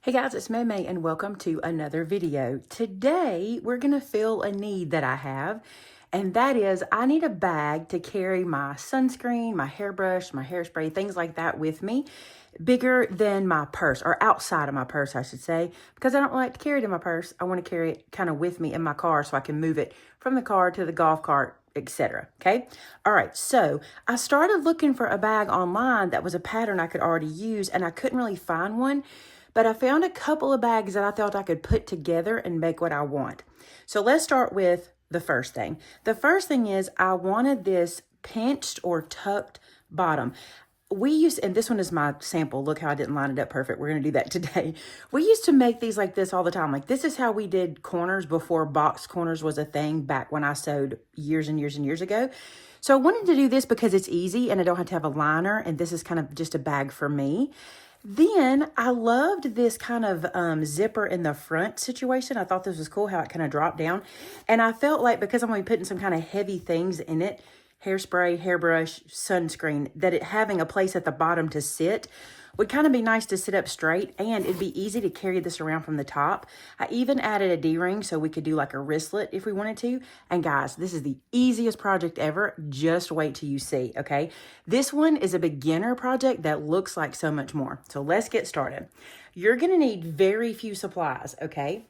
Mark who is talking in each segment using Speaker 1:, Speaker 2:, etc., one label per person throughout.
Speaker 1: Hey guys, it's May and welcome to another video. Today, we're gonna fill a need that I have, and that is I need a bag to carry my sunscreen, my hairbrush, my hairspray, things like that with me, bigger than my purse, or outside of my purse, I should say, because I don't like to carry it in my purse. I wanna carry it kind of with me in my car so I can move it from the car to the golf cart, etc. Okay. All right. So I started looking for a bag online that was a pattern I could already use, and I couldn't really find one. But I found a couple of bags that I thought I could put together and make what I want. So let's start with the first thing. The first thing is I wanted this pinched or tucked bottom. And this one is my sample. Look how I didn't line it up perfect. We're going to do that today. We used to make these like this all the time. Like this is how we did corners before box corners was a thing back when I sewed years and years and years ago. So I wanted to do this because it's easy and I don't have to have a liner. And this is kind of just a bag for me. Then I loved this kind of zipper in the front situation. I thought this was cool how it kind of dropped down. And I felt like because I'm going to be putting some kind of heavy things in it, hairspray, hairbrush, sunscreen, that it having a place at the bottom to sit would kind of be nice to sit up straight, and it'd be easy to carry this around from the top. I even added a D-ring so we could do like a wristlet if we wanted to. And guys, this is the easiest project ever. Just wait till you see, okay? This one is a beginner project that looks like so much more. So let's get started. You're gonna need very few supplies, okay?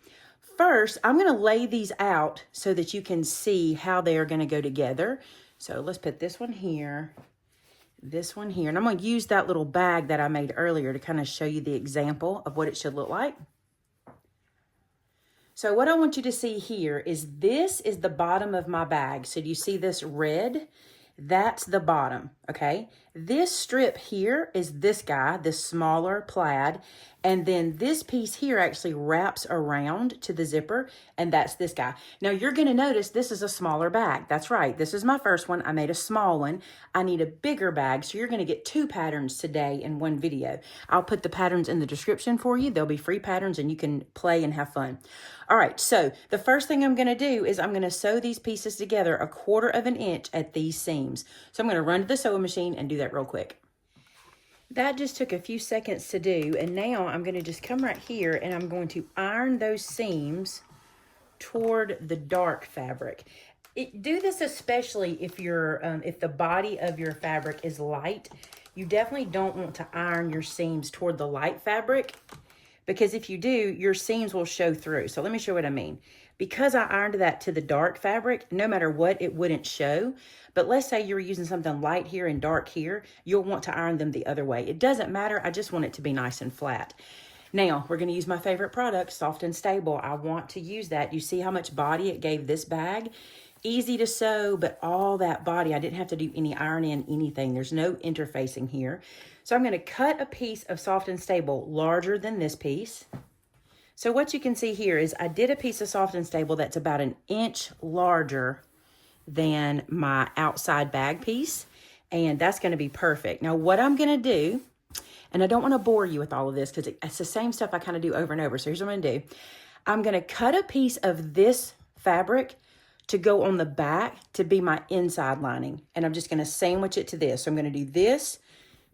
Speaker 1: First, I'm gonna lay these out so that you can see how they are gonna go together. So let's put this one here, and I'm going to use that little bag that I made earlier to kind of show you the example of what it should look like. So what I want you to see here is this is the bottom of my bag. So do you see this red? That's the bottom, okay? This strip here is this guy, this smaller plaid, and then this piece here actually wraps around to the zipper, and that's this guy. Now you're gonna notice this is a smaller bag. That's right, this is my first one. I made a small one. I need a bigger bag, so you're gonna get two patterns today in one video. I'll put the patterns in the description for you. They'll be free patterns and you can play and have fun. All right, so the first thing I'm gonna do is I'm gonna sew these pieces together 1/4 of an inch at these seams. So I'm gonna run to the sewing machine and do that real quick. That just took a few seconds to do, and now I'm going to just come right here and I'm going to iron those seams toward the dark fabric. Do this especially if if the body of your fabric is light. You definitely don't want to iron your seams toward the light fabric, because if you do, your seams will show through. So let me show what I mean. Because I ironed that to the dark fabric, no matter what, it wouldn't show. But let's say you're using something light here and dark here, you'll want to iron them the other way. It doesn't matter, I just want it to be nice and flat. Now, we're gonna use my favorite product, Soft and Stable. I want to use that. You see how much body it gave this bag? Easy to sew, but all that body, I didn't have to do any ironing, anything. There's no interfacing here. So I'm gonna cut a piece of Soft and Stable larger than this piece. So what you can see here is I did a piece of Soft and Stable that's about 1 inch larger than my outside bag piece, and that's going to be perfect. Now what I'm going to do, and I don't want to bore you with all of this because it's the same stuff I kind of do over and over. So here's what I'm going to do. I'm going to cut a piece of this fabric to go on the back to be my inside lining, and I'm just going to sandwich it to this. So I'm going to do this,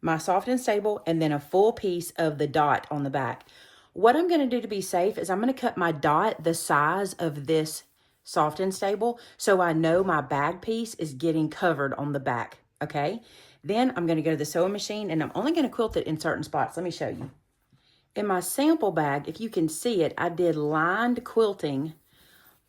Speaker 1: my Soft and Stable, and then a full piece of the dot on the back. What I'm going to do to be safe is I'm going to cut my dot the size of this Soft and Stable so I know my bag piece is getting covered on the back, okay? Then I'm going to go to the sewing machine, and I'm only going to quilt it in certain spots. Let me show you. In my sample bag, if you can see it, I did lined quilting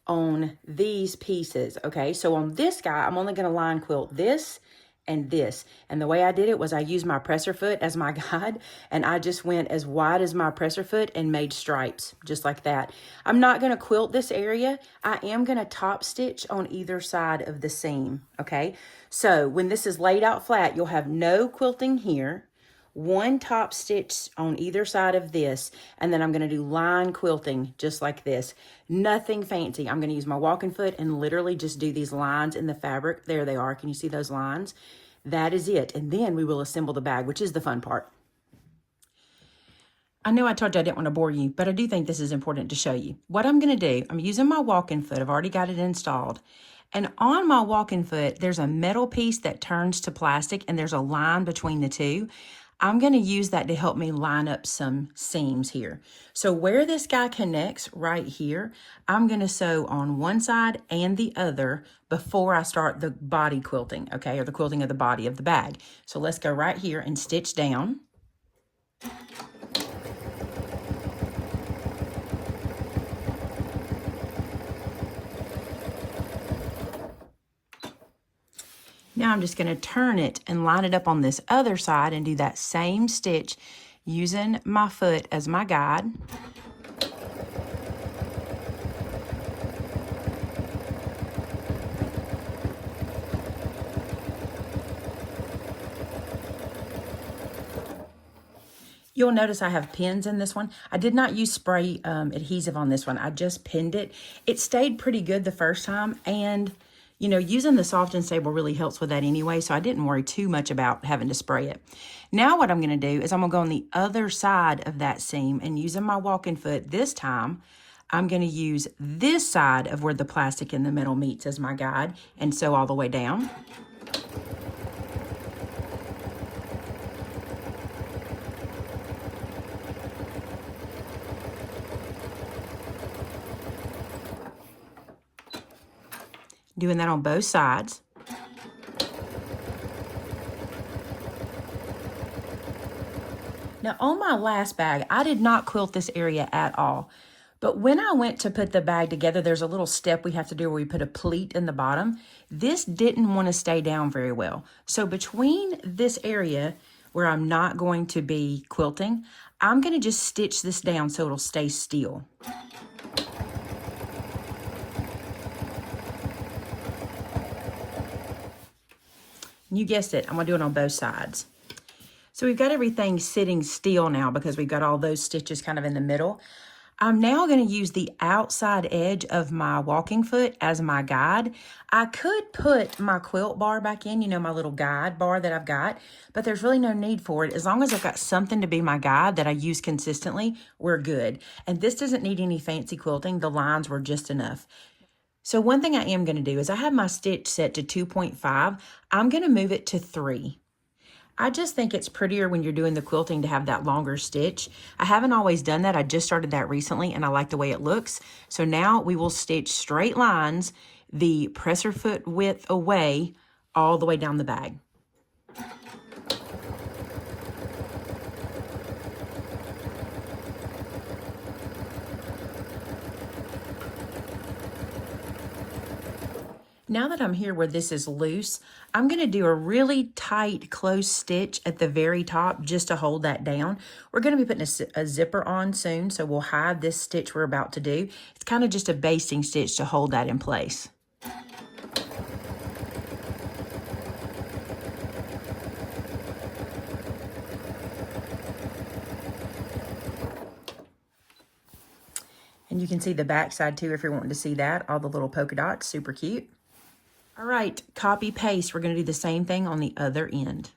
Speaker 1: on these pieces, okay? So on this guy, I'm only going to line quilt this and this. And the way I did it was I used my presser foot as my guide, and I just went as wide as my presser foot and made stripes just like that. I'm not going to quilt this area. I am going to top stitch on either side of the seam, okay? So when this is laid out flat, you'll have no quilting here, one top stitch on either side of this, and then I'm going to do line quilting just like this. Nothing fancy. I'm going to use my walking foot and literally just do these lines in the fabric. There they are. Can you see those lines? That is it. And then we will assemble the bag, which is the fun part. I know I told you I didn't want to bore you, but I do think this is important to show you. What I'm going to do, I'm using my walking foot. I've already got it installed. And on my walking foot, there's a metal piece that turns to plastic, and there's a line between the two. I'm going to use that to help me line up some seams here. So where this guy connects right here, I'm going to sew on one side and the other before I start the body quilting, okay, or the quilting of the body of the bag. So let's go right here and stitch down. Now I'm just going to turn it and line it up on this other side and do that same stitch using my foot as my guide. You'll notice I have pins in this one. I did not use spray adhesive on this one. I just pinned it. It stayed pretty good the first time, and you know, using the Soft and Stable really helps with that anyway, so I didn't worry too much about having to spray it. Now what I'm going to do is I'm going to go on the other side of that seam, and using my walking foot this time, I'm going to use this side of where the plastic in the middle meets as my guide and sew all the way down. Doing that on both sides. Now on my last bag, I did not quilt this area at all. But when I went to put the bag together, there's a little step we have to do where we put a pleat in the bottom. This didn't want to stay down very well. So between this area where I'm not going to be quilting, I'm going to just stitch this down so it'll stay still. You guessed it, I'm going to do it on both sides. So we've got everything sitting still now because we've got all those stitches kind of in the middle. I'm now going to use the outside edge of my walking foot as my guide. I could put my quilt bar back in, you know, my little guide bar that I've got, but there's really no need for it. As long as I've got something to be my guide that I use consistently, we're good. And this doesn't need any fancy quilting. The lines were just enough. So one thing I am going to do is I have my stitch set to 2.5. I'm going to move it to 3. I just think it's prettier when you're doing the quilting to have that longer stitch. I haven't always done that. I just started that recently and I like the way it looks. So now we will stitch straight lines the presser foot width away all the way down the bag. Now that I'm here where this is loose, I'm going to do a really tight close stitch at the very top just to hold that down. We're going to be putting a zipper on soon, so we'll hide this stitch we're about to do. It's kind of just a basting stitch to hold that in place. And you can see the back side too if you're wanting to see that. All the little polka dots, super cute. All right, copy paste. We're going to do the same thing on the other end.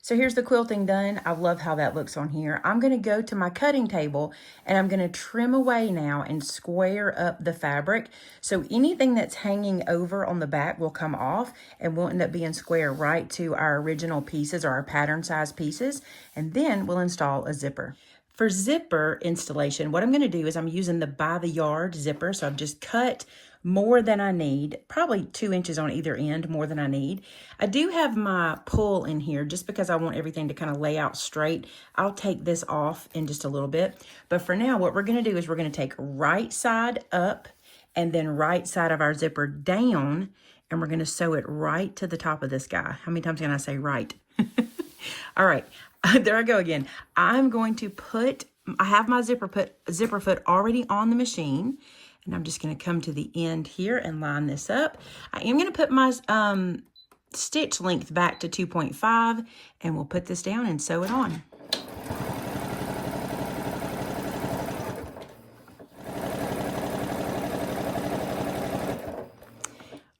Speaker 1: So here's the quilting done. I love how that looks on here. I'm going to go to my cutting table and I'm going to trim away now and square up the fabric. So anything that's hanging over on the back will come off and will end up being square right to our original pieces or our pattern size pieces. And then we'll install a zipper. For zipper installation, what I'm going to do is I'm using the by the yard zipper. So I've just cut more than I need, probably 2 inches on either end, more than I need. I do have my pull in here just because I want everything to kind of lay out straight. I'll take this off in just a little bit. But for now, what we're going to do is we're going to take right side up and then right side of our zipper down, and we're going to sew it right to the top of this guy. How many times can I say right? All right. There I go again. I'm going to I have my zipper foot already on the machine, and I'm just going to come to the end here and line this up. I am going to put my stitch length back to 2.5, and we'll put this down and sew it on.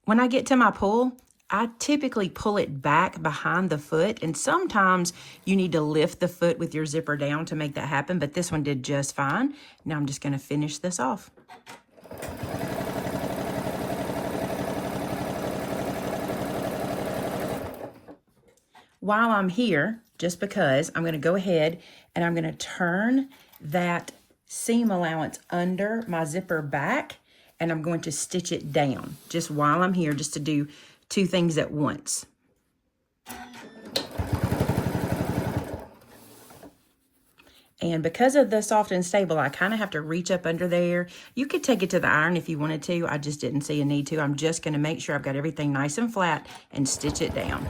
Speaker 1: When I get to my pull, I typically pull it back behind the foot, and sometimes you need to lift the foot with your zipper down to make that happen, but this one did just fine. Now I'm just going to finish this off. while I'm here, just because, I'm going to go ahead and I'm going to turn that seam allowance under my zipper back, and I'm going to stitch it down just while I'm here, just to do two things at once. And because of the soft and stable, I kind of have to reach up under there. You could take it to the iron if you wanted to. I just didn't see a need to. I'm just going to make sure I've got everything nice and flat and stitch it down.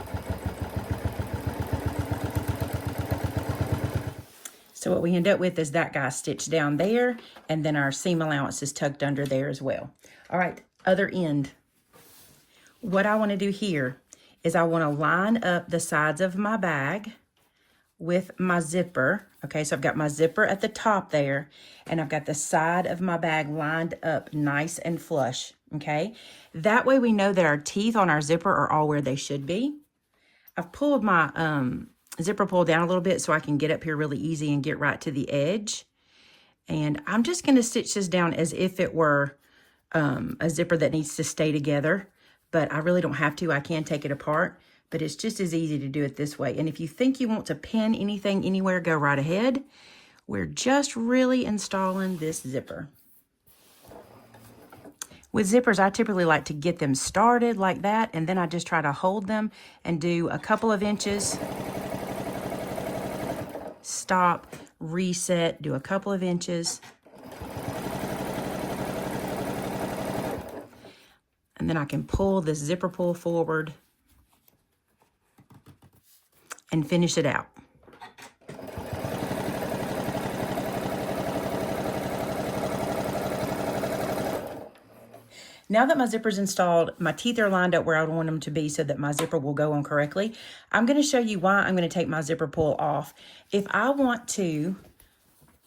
Speaker 1: So what we end up with is that guy stitched down there, and then our seam allowance is tucked under there as well. All right, other end. What I want to do here is I want to line up the sides of my bag with my zipper. Okay, so I've got my zipper at the top there, and I've got the side of my bag lined up nice and flush, okay? That way we know that our teeth on our zipper are all where they should be. I've pulled my zipper pull down a little bit so I can get up here really easy and get right to the edge. And I'm just gonna stitch this down as if it were a zipper that needs to stay together, but I really don't have to. I can take it apart. But it's just as easy to do it this way. And if you think you want to pin anything anywhere, go right ahead. We're just really installing this zipper. With zippers, I typically like to get them started like that, and then I just try to hold them and do a couple of inches. Stop, reset, do a couple of inches. And then I can pull this zipper pull forward and finish it out. Now that my zipper's installed, my teeth are lined up where I want them to be so that my zipper will go on correctly. I'm going to show you why I'm going to take my zipper pull off. If I want to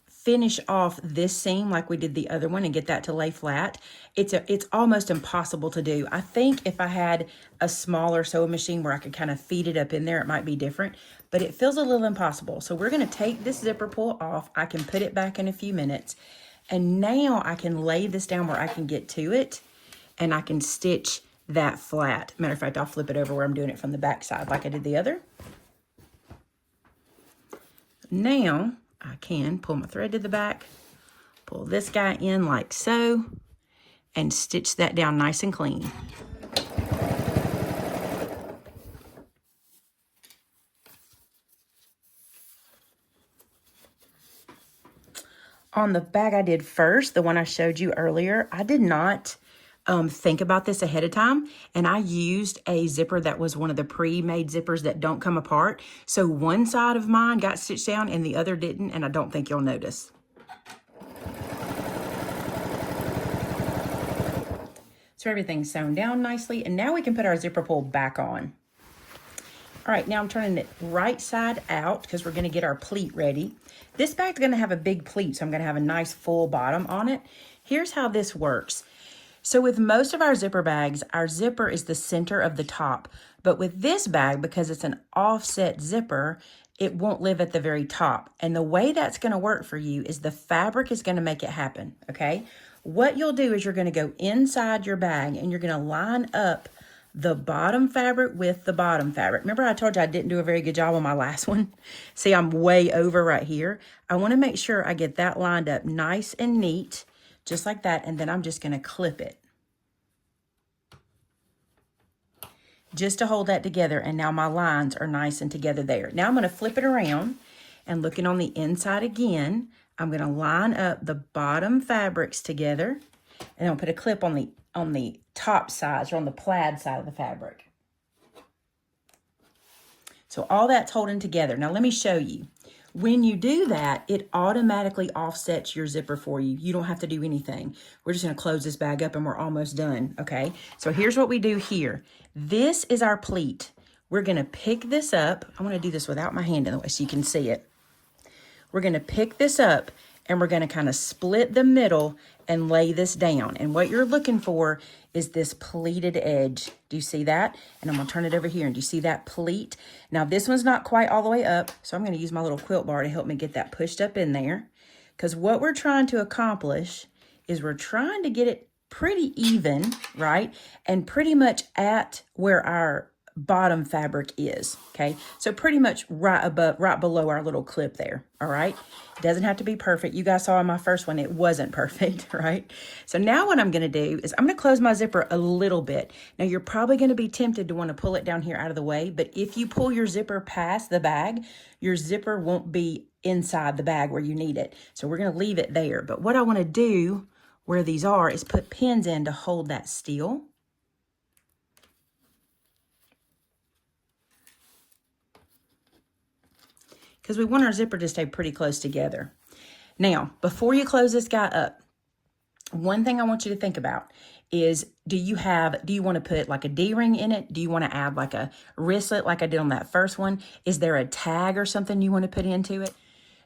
Speaker 1: finish off this seam like we did the other one and get that to lay flat, it's almost impossible to do. I think if I had a smaller sewing machine where I could kind of feed it up in there, it might be different, but it feels a little impossible. So we're going to take this zipper pull off. I can put it back in a few minutes, and now I can lay this down where I can get to it, and I can stitch that flat. Matter of fact, I'll flip it over where I'm doing it from the back side like I did the other. Now I can pull my thread to the back, pull this guy in like so, and stitch that down nice and clean. On the bag I did first, the one I showed you earlier, I did not think about this ahead of time, and I used a zipper that was one of the pre-made zippers that don't come apart. So one side of mine got stitched down and the other didn't, and I don't think you'll notice. So everything's sewn down nicely, and now we can put our zipper pull back on. All right, now I'm turning it right side out because we're going to get our pleat ready. This bag's going to have a big pleat, so I'm going to have a nice full bottom on it. Here's how this works. So with most of our zipper bags, our zipper is the center of the top. But with this bag, because it's an offset zipper, it won't live at the very top. And the way that's going to work for you is the fabric is going to make it happen, okay? What you'll do is you're going to go inside your bag and you're going to line up the bottom fabric with the bottom fabric. Remember I told you I didn't do a very good job on my last one? See, I'm way over right here. I want to make sure I get that lined up nice and neat, just like that, and then I'm just going to clip it. Just to hold that together, and now my lines are nice and together there. Now I'm going to flip it around, and looking on the inside again, I'm going to line up the bottom fabrics together, and I'll put a clip on the top sides, or on the plaid side of the fabric. So all that's holding together. Now let me show you. When you do that, it automatically offsets your zipper for you. You don't have to do anything. We're just going to close this bag up and we're almost done, okay? So here's what we do here. This is our pleat. We're going to pick this up. I want to do this without my hand in the way so you can see it. We're going to pick this up and we're going to kind of split the middle and lay this down. And what you're looking for is this pleated edge. Do you see that? And I'm going to turn it over here. And do you see that pleat? Now, this one's not quite all the way up, so I'm going to use my little quilt bar to help me get that pushed up in there. Because what we're trying to accomplish is we're trying to get it pretty even, right? And pretty much at where our bottom fabric is, okay? So pretty much right below our little clip there, all right? It doesn't have to be perfect. You guys saw in my first one, it wasn't perfect, right? So now what I'm gonna do is I'm gonna close my zipper a little bit. Now you're probably gonna be tempted to wanna pull it down here out of the way, but if you pull your zipper past the bag, your zipper won't be inside the bag where you need it. So we're gonna leave it there. But what I wanna do where these are is put pins in to hold that still. Because we want our zipper to stay pretty close together. Now, before you close this guy up, one thing I want you to think about is, do you want to put like a D-ring in it? Do you want to add like a wristlet like I did on that first one? Is there a tag or something you want to put into it?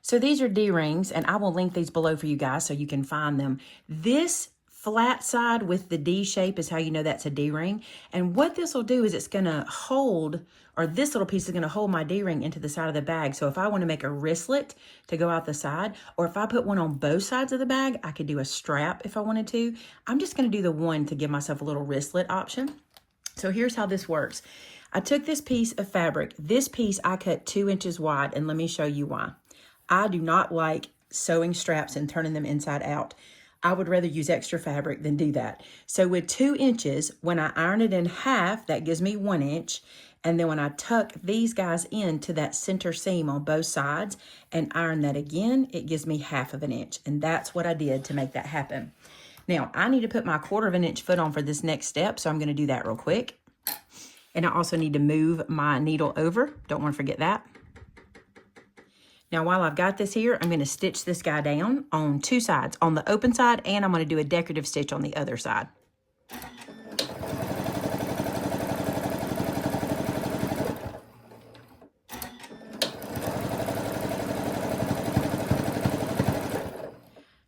Speaker 1: So these are D-rings, and I will link these below for you guys so you can find them. This flat side with the D shape is how you know that's a D-ring. And what this will do is it's going to hold, or this little piece is going to hold my D-ring into the side of the bag. So if I want to make a wristlet to go out the side, or if I put one on both sides of the bag, I could do a strap if I wanted to. I'm just going to do the one to give myself a little wristlet option. So here's how this works. I took this piece of fabric. This piece I cut 2 inches wide, and let me show you why. I do not like sewing straps and turning them inside out. I would rather use extra fabric than do that. So with 2 inches, when I iron it in half, that gives me 1 inch. And then when I tuck these guys into that center seam on both sides and iron that again, it gives me 1/2 inch. And that's what I did to make that happen. Now, I need to put my 1/4 inch foot on for this next step, so I'm going to do that real quick. And I also need to move my needle over. Don't want to forget that. Now, while I've got this here, I'm going to stitch this guy down on 2 sides, on the open side, and I'm going to do a decorative stitch on the other side.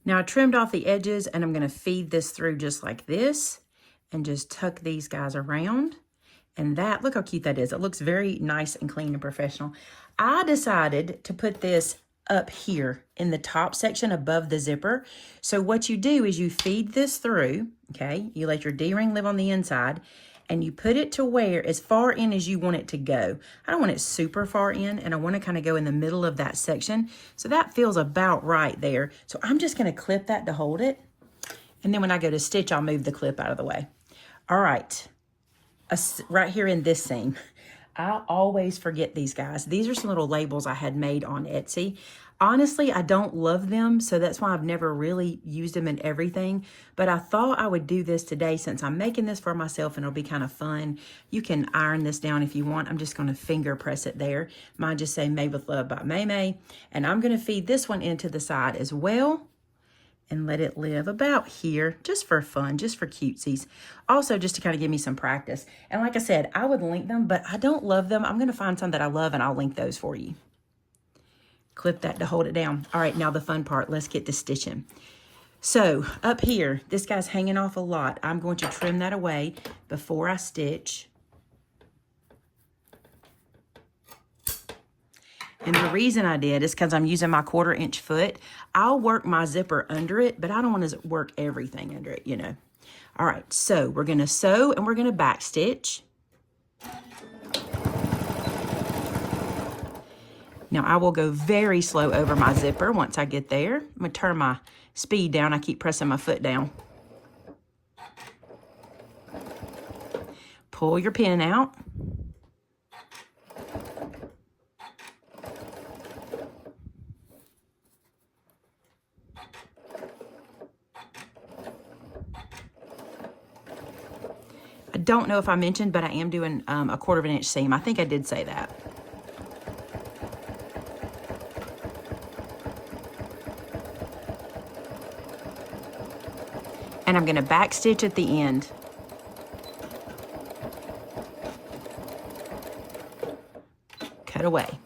Speaker 1: Now, I trimmed off the edges, and I'm going to feed this through just like this and just tuck these guys around. And that, look how cute that is. It looks very nice and clean and professional. I decided to put this up here in the top section above the zipper. So what you do is you feed this through, okay? You let your D-ring live on the inside, and you put it to where, as far in as you want it to go. I don't want it super far in, and I want to kind of go in the middle of that section. So that feels about right there. So I'm just going to clip that to hold it. And then when I go to stitch, I'll move the clip out of the way. All right. Right here in this seam, I always forget these guys. These are some little labels I had made on Etsy. Honestly, I don't love them, so that's why I've never really used them in everything. But I thought I would do this today since I'm making this for myself, and it'll be kind of fun. You can iron this down if you want. I'm just going to finger press it there. Mine just say Made with Love by May May. And I'm going to feed this one into the side as well, and let it live about here, just for fun, just for cutesies. Also, just to kind of give me some practice. And like I said, I would link them, but I don't love them. I'm going to find some that I love, and I'll link those for you. Clip that to hold it down. All right, now the fun part. Let's get to stitching. So up here, this guy's hanging off a lot. I'm going to trim that away before I stitch. And the reason I did is because I'm using my 1/4 inch foot. I'll work my zipper under it, but I don't want to work everything under it, you know. All right, so we're going to sew and we're going to back stitch. Now I will go very slow over my zipper once I get there. I'm going to turn my speed down. I keep pressing my foot down. Pull your pin out. I don't know if I mentioned, but I am doing a 1/4 inch seam. I think I did say that. And I'm going to back stitch at the end. Cut away.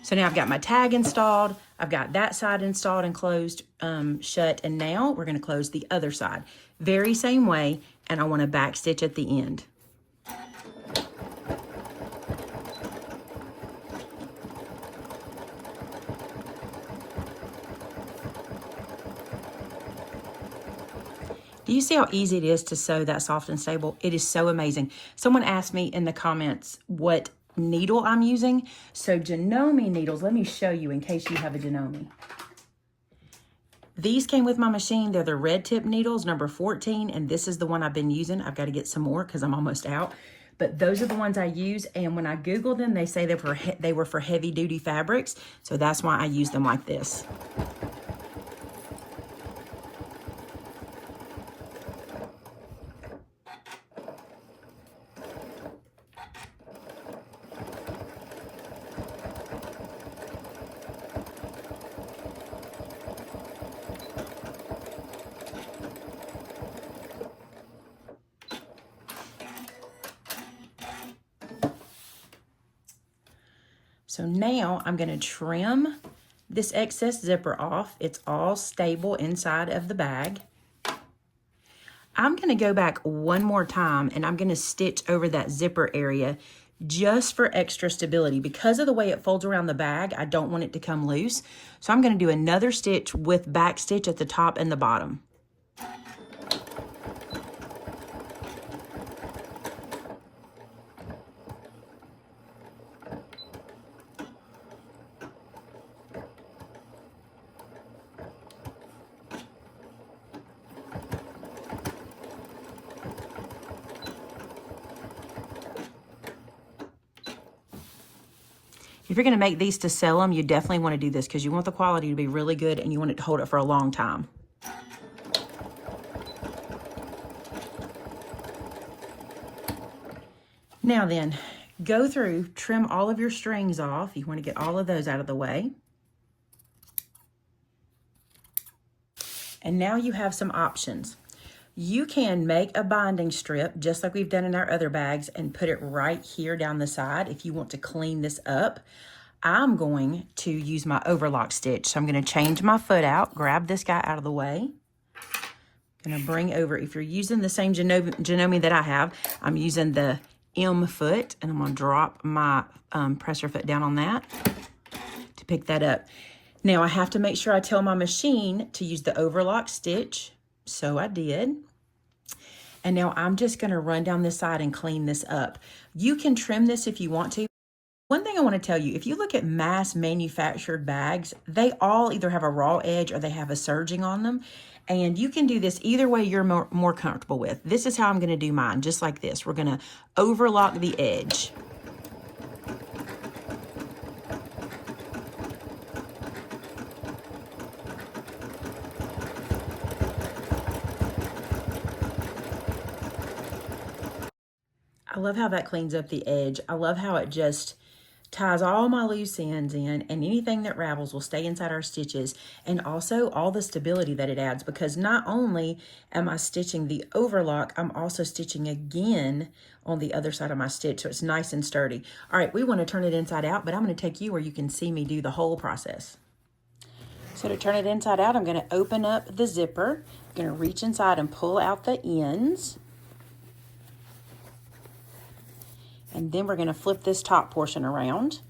Speaker 1: So now I've got my tag installed. I've got that side installed and closed shut. And now we're going to close the other side. Very same way. And I want to back stitch at the end. Do you see how easy it is to sew that soft and stable? It is so amazing. Someone asked me in the comments what needle I'm using. So Janome needles, let me show you in case you have a Janome. These came with my machine. They're the red tip needles, number 14, and this is the one I've been using. I've got to get some more because I'm almost out. But those are the ones I use, and when I Googled them, they say they were for heavy-duty fabrics, so that's why I use them like this. So now I'm going to trim this excess zipper off. It's all stable inside of the bag. I'm going to go back one more time and I'm going to stitch over that zipper area just for extra stability. Because of the way it folds around the bag, I don't want it to come loose. So I'm going to do another stitch with back stitch at the top and the bottom. If you're going to make these to sell them, you definitely want to do this because you want the quality to be really good and you want it to hold it for a long time. Now then, go through, trim all of your strings off. You want to get all of those out of the way. And now you have some options. You can make a binding strip just like we've done in our other bags and put it right here down the side if you want to clean this up. I'm going to use my overlock stitch. So I'm going to change my foot out, grab this guy out of the way. I'm going to bring over, if you're using the same Janome that I have, I'm using the M foot and I'm going to drop my presser foot down on that to pick that up. Now I have to make sure I tell my machine to use the overlock stitch. So I did. And now I'm just going to run down this side and clean this up. You can trim this if you want to. One thing I want to tell you, if you look at mass manufactured bags, they all either have a raw edge or they have a serging on them. And you can do this either way you're more comfortable with. This is how I'm going to do mine, just like this. We're going to overlock the edge. I love how that cleans up the edge. I love how it just ties all my loose ends in, and anything that ravels will stay inside our stitches, and also all the stability that it adds, because not only am I stitching the overlock, I'm also stitching again on the other side of my stitch, so it's nice and sturdy. All right, we want to turn it inside out, but I'm going to take you where you can see me do the whole process. So to turn it inside out, I'm going to open up the zipper. I'm going to reach inside and pull out the ends. And then we're going to flip this top portion around.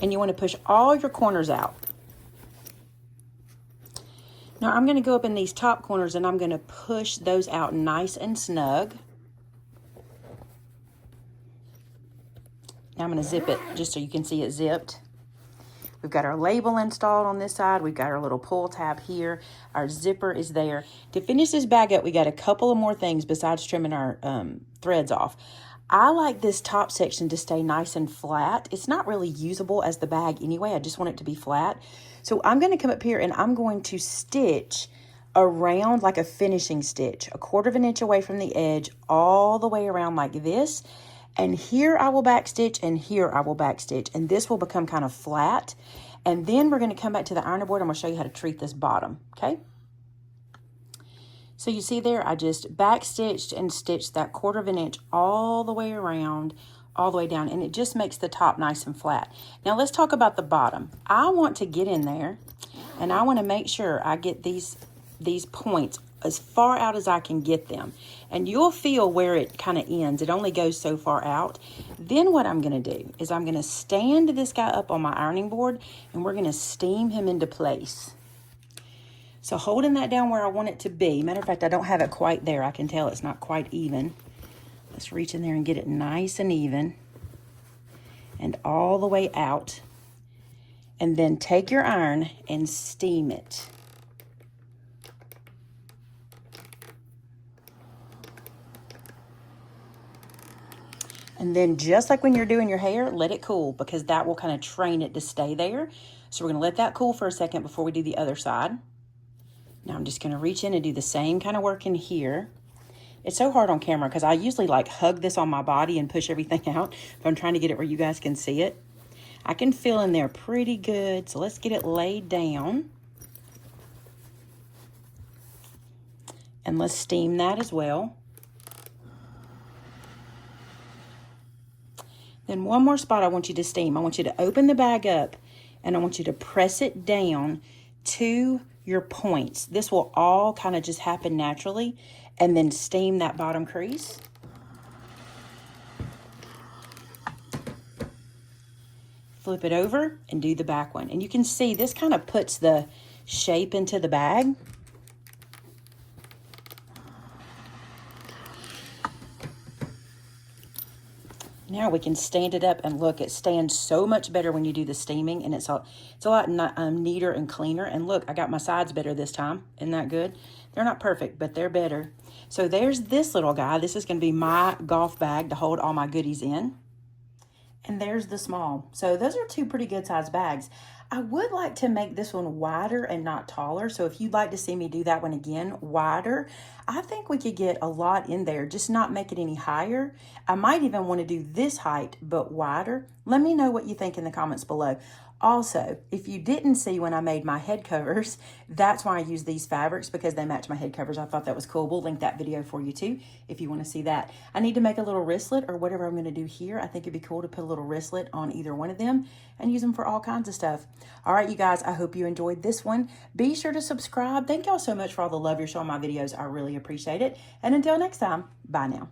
Speaker 1: And you want to push all your corners out. Now I'm going to go up in these top corners and I'm going to push those out nice and snug. Now I'm going to zip it just so you can see it zipped. We've got our label installed on this side. We've got our little pull tab here. Our zipper is there. To finish this bag up, we got a couple of more things besides trimming our threads off. I like this top section to stay nice and flat. It's not really usable as the bag anyway. I just want it to be flat. So I'm going to come up here and I'm going to stitch around like a finishing stitch, 1/4 inch away from the edge, all the way around like this. And here I will backstitch, and here I will backstitch, and this will become kind of flat. And then we're going to come back to the ironing board. I'm going to show you how to treat this bottom, okay? So you see there, I just backstitched and stitched that 1/4 inch all the way around, all the way down, and it just makes the top nice and flat. Now let's talk about the bottom. I want to get in there, and I want to make sure I get these points as far out as I can get them. And you'll feel where it kind of ends. It only goes so far out. Then what I'm going to do is I'm going to stand this guy up on my ironing board, and we're going to steam him into place. So holding that down where I want it to be. Matter of fact, I don't have it quite there. I can tell it's not quite even. Let's reach in there and get it nice and even and all the way out. And then take your iron and steam it. And then just like when you're doing your hair, let it cool, because that will kind of train it to stay there. So we're going to let that cool for a second before we do the other side. Now I'm just going to reach in and do the same kind of work in here. It's so hard on camera because I usually like hug this on my body and push everything out if I'm trying to get it where you guys can see it. I can feel in there pretty good, so let's get it laid down. And let's steam that as well. Then one more spot I want you to steam. I want you to open the bag up and I want you to press it down to your points. This will all kind of just happen naturally, and then steam that bottom crease. Flip it over and do the back one. And you can see this kind of puts the shape into the bag. Now we can stand it up, and look, it stands so much better when you do the steaming, and it's a lot neater and cleaner. And look, I got my sides better this time. Isn't that good? They're not perfect, but they're better. So there's this little guy. This is going to be my golf bag to hold all my goodies in. And there's the small. So those are two pretty good sized bags. I would like to make this one wider and not taller. So if you'd like to see me do that one again, wider, I think we could get a lot in there, just not make it any higher. I might even want to do this height, but wider. Let me know what you think in the comments below. Also, if you didn't see when I made my head covers, that's why I use these fabrics, because they match my head covers. I thought that was cool. We'll link that video for you too, if you want to see that. I need to make a little wristlet or whatever I'm going to do here. I think it'd be cool to put a little wristlet on either one of them and use them for all kinds of stuff. All right, you guys, I hope you enjoyed this one. Be sure to subscribe. Thank y'all so much for all the love you're showing my videos. I really appreciate it. And until next time, bye now.